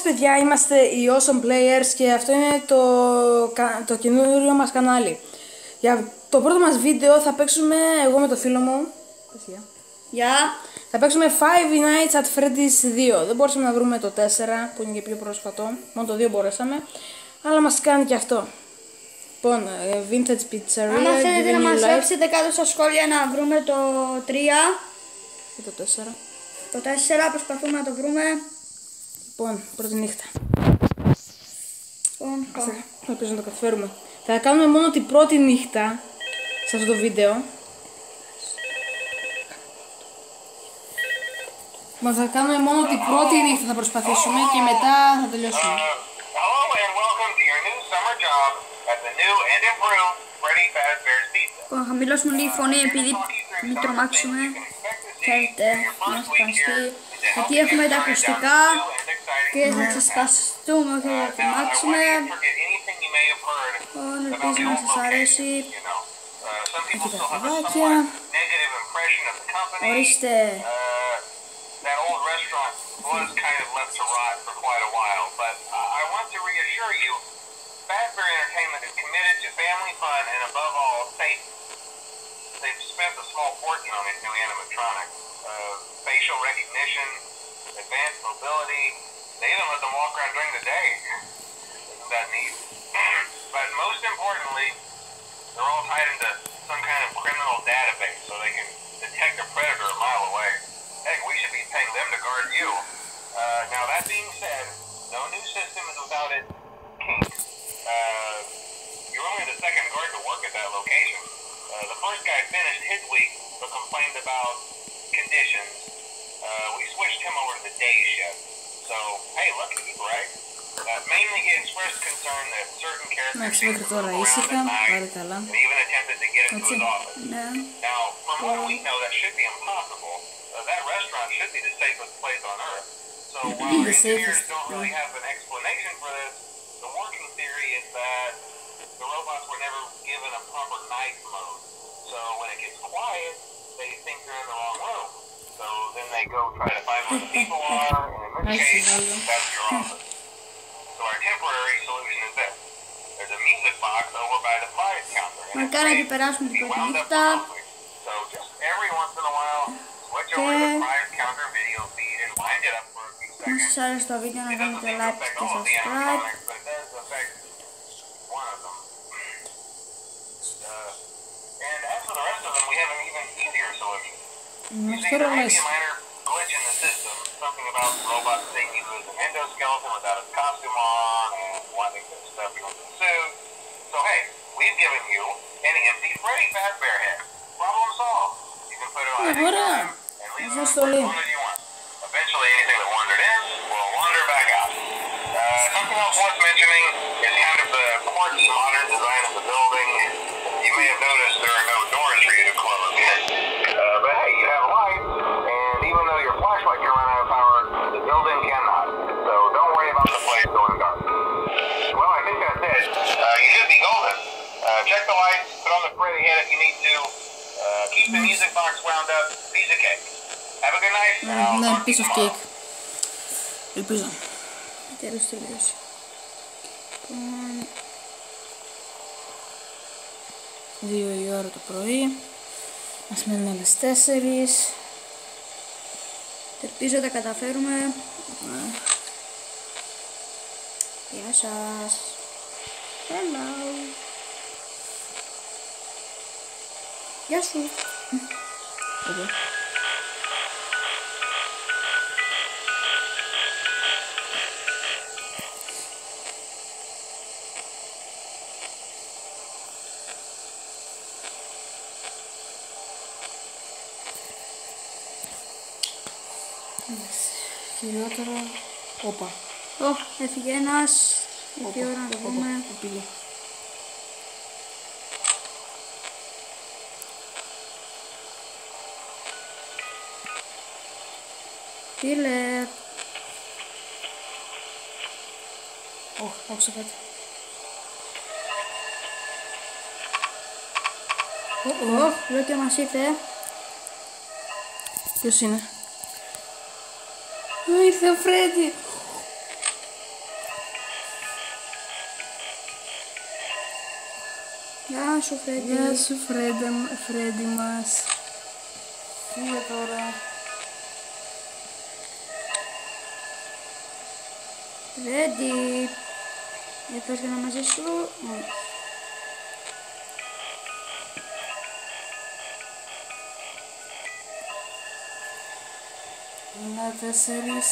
παιδιά, είμαστε οι Awesome Players και αυτό είναι το καινούριο μας κανάλι. Για το πρώτο μας βίντεο θα παίξουμε εγώ με το φίλο μου. Γεια. Θα παίξουμε Five Nights at Freddy's 2. Δεν μπορούσαμε να βρούμε το 4 που είναι και πιο πρόσφατο. Μόνο το 2 μπορέσαμε. Αλλά μας κάνει και αυτό. Λοιπόν, Vintage Pizzeria. Αν θέλετε να μας γράψετε κάτω στα σχόλια να βρούμε το 3 και το 4. Το 4 προσπαθούμε να το βρούμε. Λοιπόν, πρώτη νύχτα. Ελπίζω να το καταφέρουμε. Θα κάνουμε μόνο την πρώτη νύχτα σε αυτό το βίντεο. Μα θα κάνουμε μόνο την πρώτη νύχτα, θα προσπαθήσουμε και μετά θα τελειώσουμε. Θα χαμηλώσουμε λίγη φωνή επειδή μην τρομάξουμε. Θέλετε να σπαστεί. Γιατί έχουμε τα ακουστικά και θα ξεσπαστούμε, όχι να τρομάξουμε. Ελπίζω να σας αρέσει. Εκεί τα παιδάκια. Ορίστε. That old restaurant was kind of left to rot for quite a while, but I want to reassure you, Fazbear Entertainment is committed to family fun and above all, safety. They've spent a small fortune on these new animatronics. Facial recognition, advanced mobility, they even let them walk around during the day. Isn't that neat? But most importantly, they're all tied into some kind of criminal database so they can detect a predator a mile away. Heck, we should be paying them to guard you. Now that being said, no new system is without its kinks. You're only the second guard to work at that location. The first guy finished his week but complained about conditions. We switched him over to the day shift. So, hey, lucky you, right? Mainly he expressed concern that certain characters seem to move around at night and even attempted to get into his office. Now, from what we know, that should be impossible. That restaurant should be the safest place on earth. So while our engineers don't really have an explanation for this, the working theory is that the robots were never given a proper night mode. So when it gets quiet, they think they're in the wrong room. So then they go try to find where the people are, and in this case, that's your office. So our temporary solution is this. There's a music box over by the prize counter. We wound up so just every once in a while, switch over to the prize counter video feed and wind it up for a few seconds. Αν σας άρεσε το βίντεο να κάνετε like και subscribe. But it does affect one of them. And as for the rest of them, we have an even easier solution. You see, there may be a minor glitch in the system, something about robots thinking he was an endoskeleton without his costume on and wanting to stuff you with the suit. So hey, we've given you an empty Freddy Fazbear head. Problem solved. You can put it on any time and leave it as long as you want. Eventually, anything that wandered in will wander back out. Something else worth mentioning is kind of the quirky modern design of the building. You may have noticed there are no doors for you to close. But hey, you have lights, and even though your flashlight can run out of power, the building cannot. So don't worry about the place going dark. Well, I think that's it. You should be golden. Check the lights, put on the Freddy head if you need to. Keep the music box wound up. Piece of cake. Have a good night. Ναι, piece of cake. Ελπίζω. Τέλος τελείωσε. 2 η ώρα το πρωί. Μας μένουν άλλες 4. Ελπίζω τα καταφέρουμε. Γεια σας. Hello. Γεια σου. Okay. Χειρότερο. Όπα. Έφυγε ένας. Έχει ώρα να το πούμε. Πήγε. Φίλε. Άκουσα κάτι. Λέω και μας ήρθε. Ποιος είναι? Ήρθε ο Φρέντι. σου Φρέντι. Γεια σου Φρέντι μας. Φύγε τώρα. Φρέντι. Θες και να μαζί σου. Ένα 4.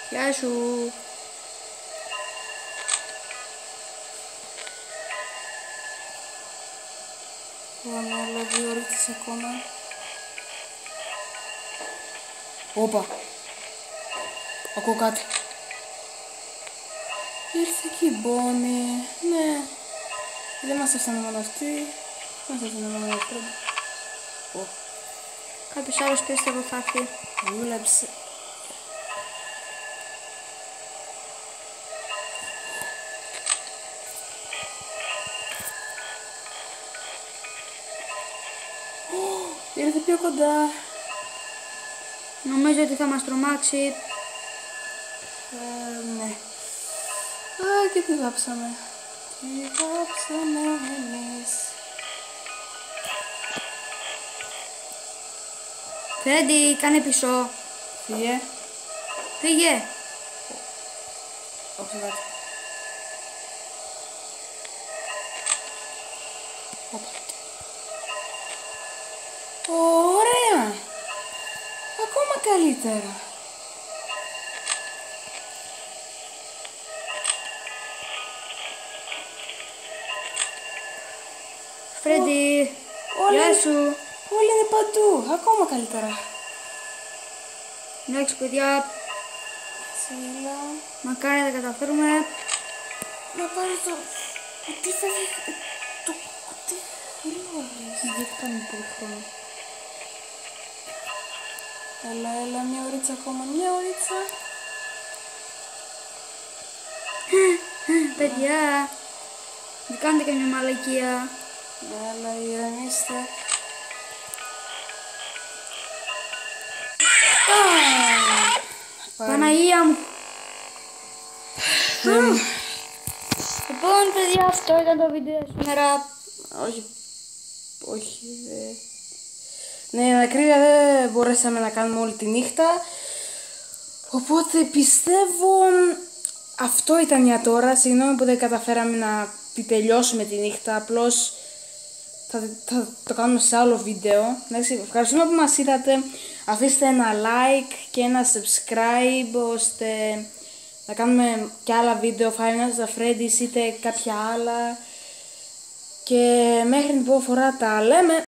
Γεια σου. Πάμε άλλα 2 ώρες ακόμα. Όπα. Ακούω κάτι. Ήρθε και η Μπόνι. Ναι. Δεν μας έφτανε μόνο αυτή. Μας έφτανε μόνο αυτή. Κάποιος άλλος πίστευε θα έρθει. Δούλεψε. Ήρθε πιο κοντά. Νομίζω ότι θα μας τρομάξει. Ναι. Α, και τι βάψαμε. Τι βάψαμε εμείς. Φρέντι, κάνε πίσω. Φύγε. Φύγε. Όχι κάτι. Ωραία. Ακόμα καλύτερα. Φρέντι, Όλα γεια είναι- σου. Όλα είναι παντού. Ακόμα καλύτερα. Εντάξει παιδιά, Σίλα. μακάρι να τα καταφέρουμε. Να πάρω το κουτί φεύγει. Το κουτί χλώρες. Δεν κάνει πολύ χρόνο. Έλα, μια ωρίτσα ακόμα. Μια ωρίτσα. Παιδιά, δεν κάνετε καμιά μαλακία. Έλα, ηρεμήστε. Παναγία μου. Λοιπόν παιδιά, αυτό ήταν το βίντεο σήμερα. Όχι, ναι, εν ακρίβεια δεν μπορέσαμε να κάνουμε όλη τη νύχτα. Οπότε πιστεύω αυτό ήταν για τώρα. Συγγνώμη που δεν καταφέραμε να τη τελειώσουμε τη νύχτα. Απλώς θα το κάνουμε σε άλλο βίντεο. Εντάξει, ευχαριστούμε που μας είδατε. Αφήστε ένα like και ένα subscribe ώστε να κάνουμε και άλλα βίντεο. Five Nights at Freddy's είτε κάποια άλλα. Και μέχρι την επόμενη φορά τα λέμε.